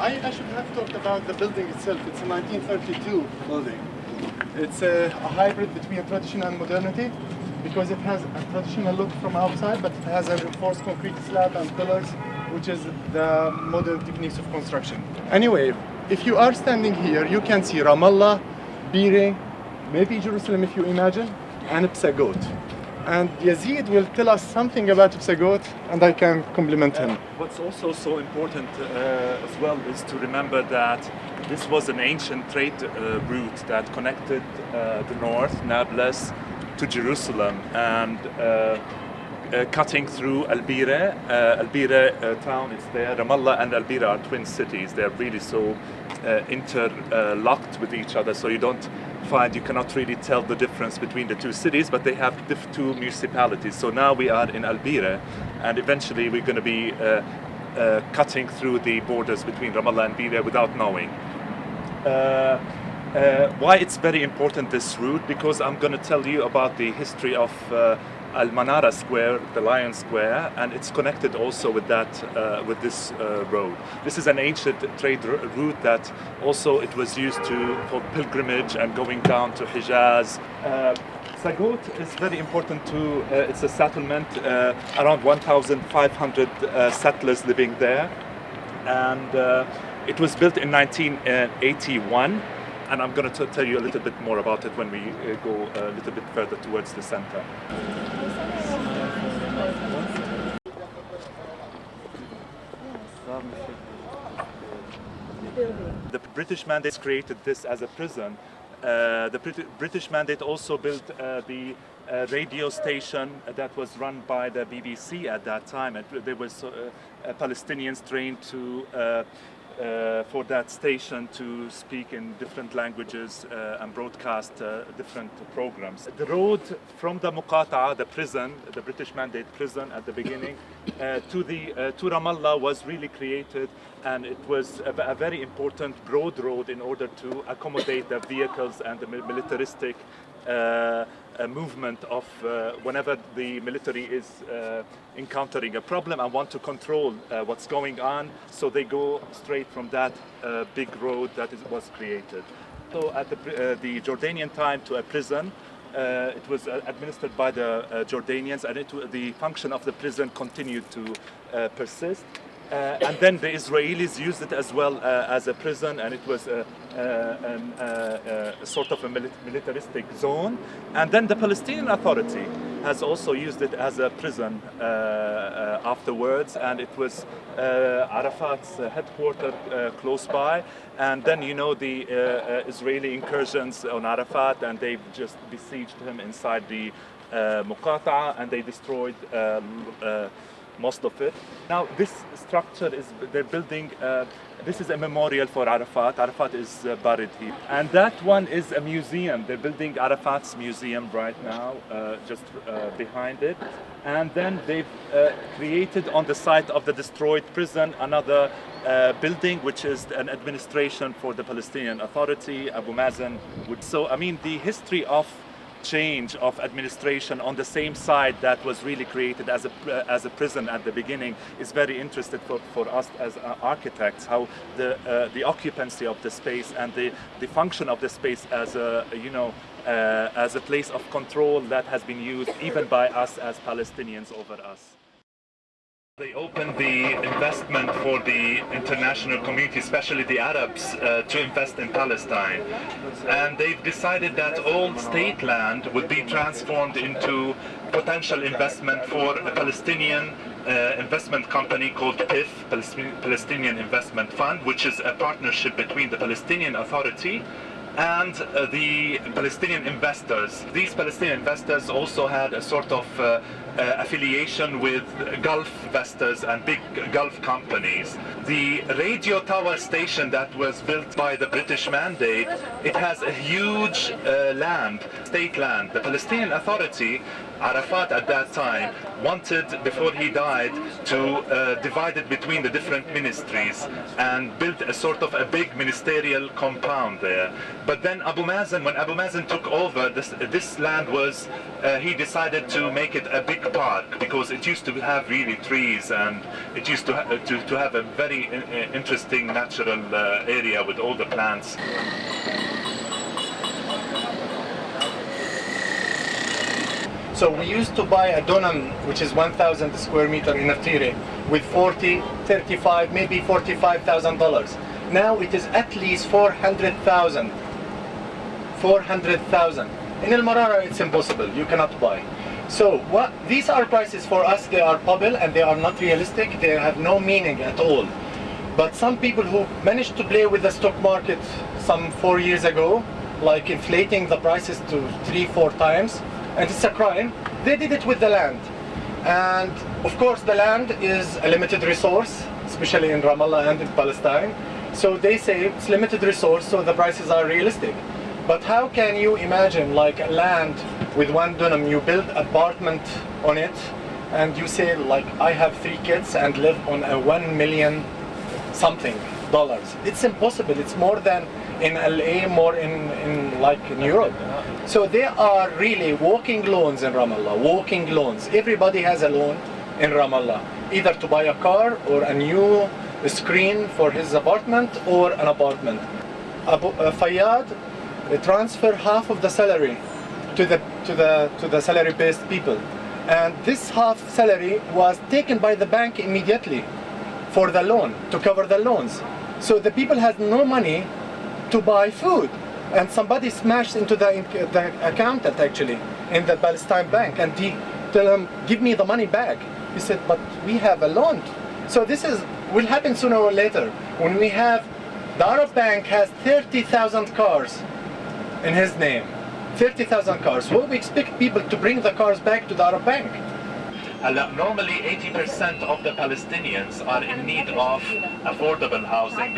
I should have talked about the building itself. It's a 1932 building. It's a hybrid between tradition and modernity because it has a traditional look from outside, but it has a reinforced concrete slab and pillars, which is the modern techniques of construction. Anyway, if you are standing here, you can see Ramallah, Beirut, maybe Jerusalem if you imagine, and Psagot. And Yazid will tell us something about Psagot, and I can compliment him. What's also so important as well is to remember that this was an ancient trade route that connected the north, Nablus, to Jerusalem, and cutting through Al-Bira. Al-Bira town is there. Ramallah and Al-Bira are twin cities. They're really so interlocked with each other, so you cannot really tell the difference between the two cities, but they have two municipalities. So now we are in Al-Bira, and eventually we're going to be cutting through the borders between Ramallah and Beirut without knowing. Why it's very important, this route? Because I'm going to tell you about the history of Al-Manara Square, the Lion Square, and it's connected also with that, with this road. This is an ancient trade route that also it was used for pilgrimage and going down to Hijaz. Psagot is very important too. It's a settlement, around 1,500 settlers living there, and it was built in 1981. And I'm going to tell you a little bit more about it when we go a little bit further towards the center. The British mandate created this as a prison. The British mandate also built the radio station that was run by the BBC at that time. And there was Palestinians trained for that station to speak in different languages and broadcast different programs. The road from the Muqata'a, the prison, the British mandate prison at the beginning, to Ramallah was really created, and it was a very important broad road in order to accommodate the vehicles and the militaristic movement of whenever the military is encountering a problem and want to control what's going on, so they go straight from that big road that was created. So at the Jordanian time, to a prison, it was administered by the Jordanians, and the function of the prison continued to persist. And then the Israelis used it as well as a prison, and it was a sort of a militaristic zone. And then the Palestinian Authority has also used it as a prison afterwards, and it was Arafat's headquarters close by. And then, you know, the Israeli incursions on Arafat, and they just besieged him inside the Muqata'a, and they destroyed most of it. Now this structure they're building, this is a memorial for Arafat. Arafat is buried here. And that one is a museum. They're building Arafat's museum right now, just behind it. And then they've created on the site of the destroyed prison another building, which is an administration for the Palestinian Authority. Abu Mazen would. So, I mean, the history of change of administration on the same site that was really created as a prison at the beginning is very interesting for us as architects, how the occupancy of the space and the function of the space as a place of control that has been used even by us as Palestinians over us. They opened the investment for the international community, especially the Arabs, to invest in Palestine. And they've decided that all state land would be transformed into potential investment for a Palestinian investment company called PIF, Palestinian Investment Fund, which is a partnership between the Palestinian Authority and the Palestinian investors. These Palestinian investors also had a sort of affiliation with Gulf investors and big Gulf companies. The radio tower station that was built by the British mandate, it has a huge state land. The Palestinian Authority, Arafat at that time, wanted, before he died, to divide it between the different ministries and build a sort of a big ministerial compound there. But then when Abu Mazen took over, this land was, he decided to make it a big park, because it used to have really trees, and it used to have a very very interesting natural area with all the plants. So we used to buy a dunam, which is 1,000 square meter in Artiri, with 40, 35, maybe $45,000. Now it is at least 400,000. 400,000. In El Marara, it's impossible. You cannot buy. So these are prices for us. They are bubble and they are not realistic. They have no meaning at all. But some people who managed to play with the stock market some 4 years ago, like inflating the prices to 3-4 times, and it's a crime. They did it with the land. And of course the land is a limited resource, especially in Ramallah and in Palestine. So they say it's limited resource, so the prices are realistic. But how can you imagine like a land with 1 dunam, you build apartment on it, and you say like, I have 3 kids and live on a $1 million something dollars. It's impossible. It's more than in LA, more in like in Europe. So there are really walking loans in Ramallah, walking loans. Everybody has a loan in Ramallah, either to buy a car or a new screen for his apartment or an apartment. Fayyad transfer half of the salary to the salary-based people, and this half salary was taken by the bank immediately for the loan, to cover the loans. So the people had no money to buy food, and somebody smashed into the accountant actually in the Palestine bank, and he tell him, give me the money back. He said, but we have a loan. So this will happen sooner or later when we have the Arab bank has 30,000 cars in his name. 30,000 cars. Well, we expect people to bring the cars back to the Arab bank. Normally 80% of the Palestinians are in need of affordable housing.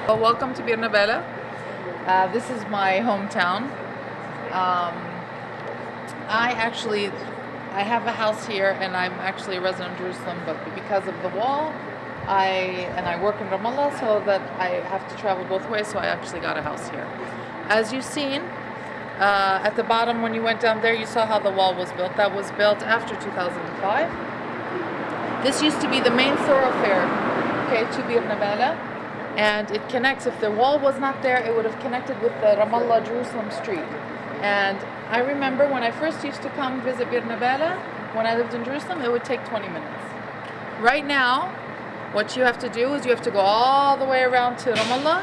Well, welcome to Bir Nabela. This is my hometown. I have a house here, and I'm actually a resident of Jerusalem, but because of the wall, I work in Ramallah, so that I have to travel both ways, so I actually got a house here. As you've seen, at the bottom when you went down there, you saw how the wall was built. That was built after 2005. This used to be the main thoroughfare, okay, to Bir Nabela, and it connects. If the wall was not there, it would have connected with the Ramallah Jerusalem street. And I remember when I first used to come visit Bir Nabela, when I lived in Jerusalem, it would take 20 minutes. Right now, what you have to do is you have to go all the way around to Ramallah,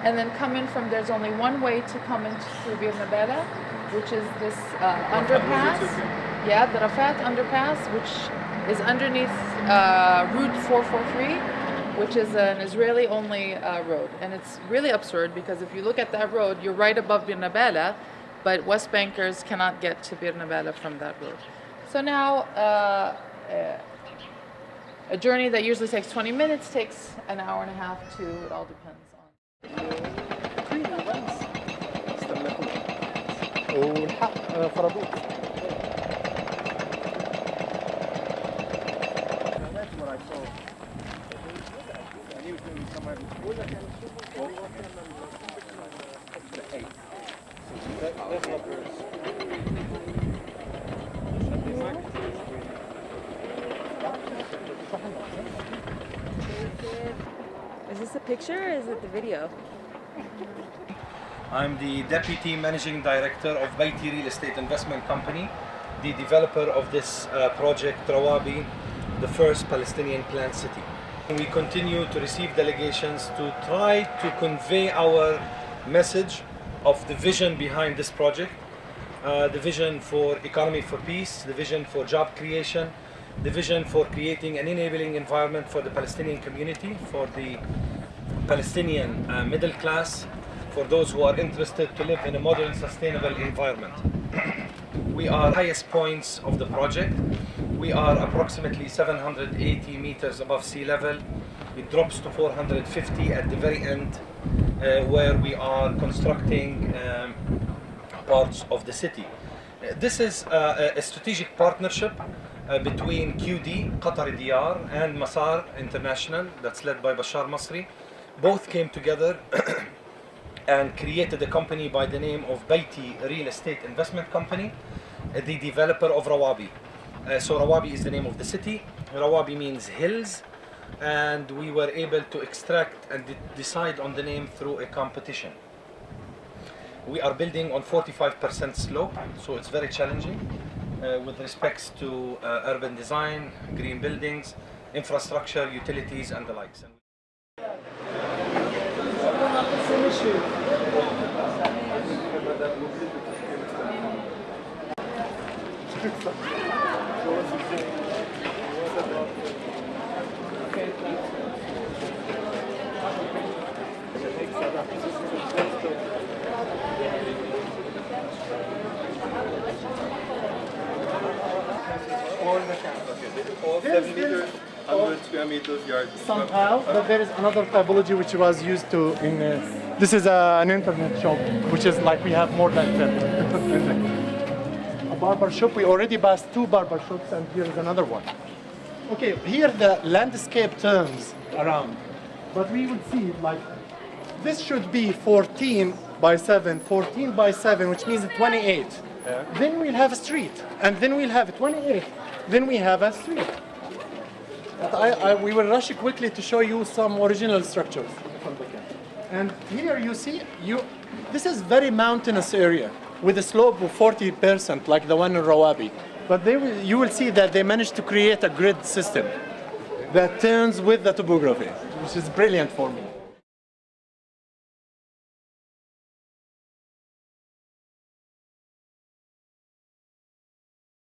and then come in from, there's only one way to come into Bir Nabela, which is this underpass. Yeah, the Rafat underpass, which is underneath Route 443, which is an Israeli-only road. And it's really absurd, because if you look at that road, you're right above Bir Nabela, but West Bankers cannot get to Bir Nabela from that road. So now, a journey that usually takes 20 minutes takes an hour and a half to, it all depends on. Is this a picture or is it the video? I'm the Deputy Managing Director of Baiti Real Estate Investment Company, the developer of this project, Rawabi, the first Palestinian planned city. We continue to receive delegations to try to convey our message of the vision behind this project, the vision for economy for peace, the vision for job creation, the vision for creating an enabling environment for the Palestinian community, for the Palestinian middle class, for those who are interested to live in a modern, sustainable environment. We are highest points of the project. We are approximately 780 meters above sea level. It drops to 450 at the very end, where we are constructing parts of the city. This is a strategic partnership between QD, Qatar Diyar, and Masar International, that's led by Bashar Masri. Both came together and created a company by the name of Baiti Real Estate Investment Company, the developer of Rawabi. So Rawabi is the name of the city. Rawabi means hills, and we were able to extract and decide on the name through a competition. We are building on 45% slope, so it's very challenging with respects to urban design, green buildings, infrastructure, utilities, and the likes. All 7 meters, 100 square meters yard. Somehow, but there is another typology which was used to in. This is an internet shop, which is like we have more than 10. A barber shop. We already passed 2 barber shops, and here is another one. Okay, here the landscape turns around, but we would see like this should be 14 by 7, 14 by 7, which means 28. Yeah. Then we'll have a street, and then we'll have 28. Then we have a street. But we will rush quickly to show you some original structures. And here you see, this is very mountainous area with a slope of 40%, like the one in Rawabi. But you will see that they managed to create a grid system that turns with the topography, which is brilliant for me.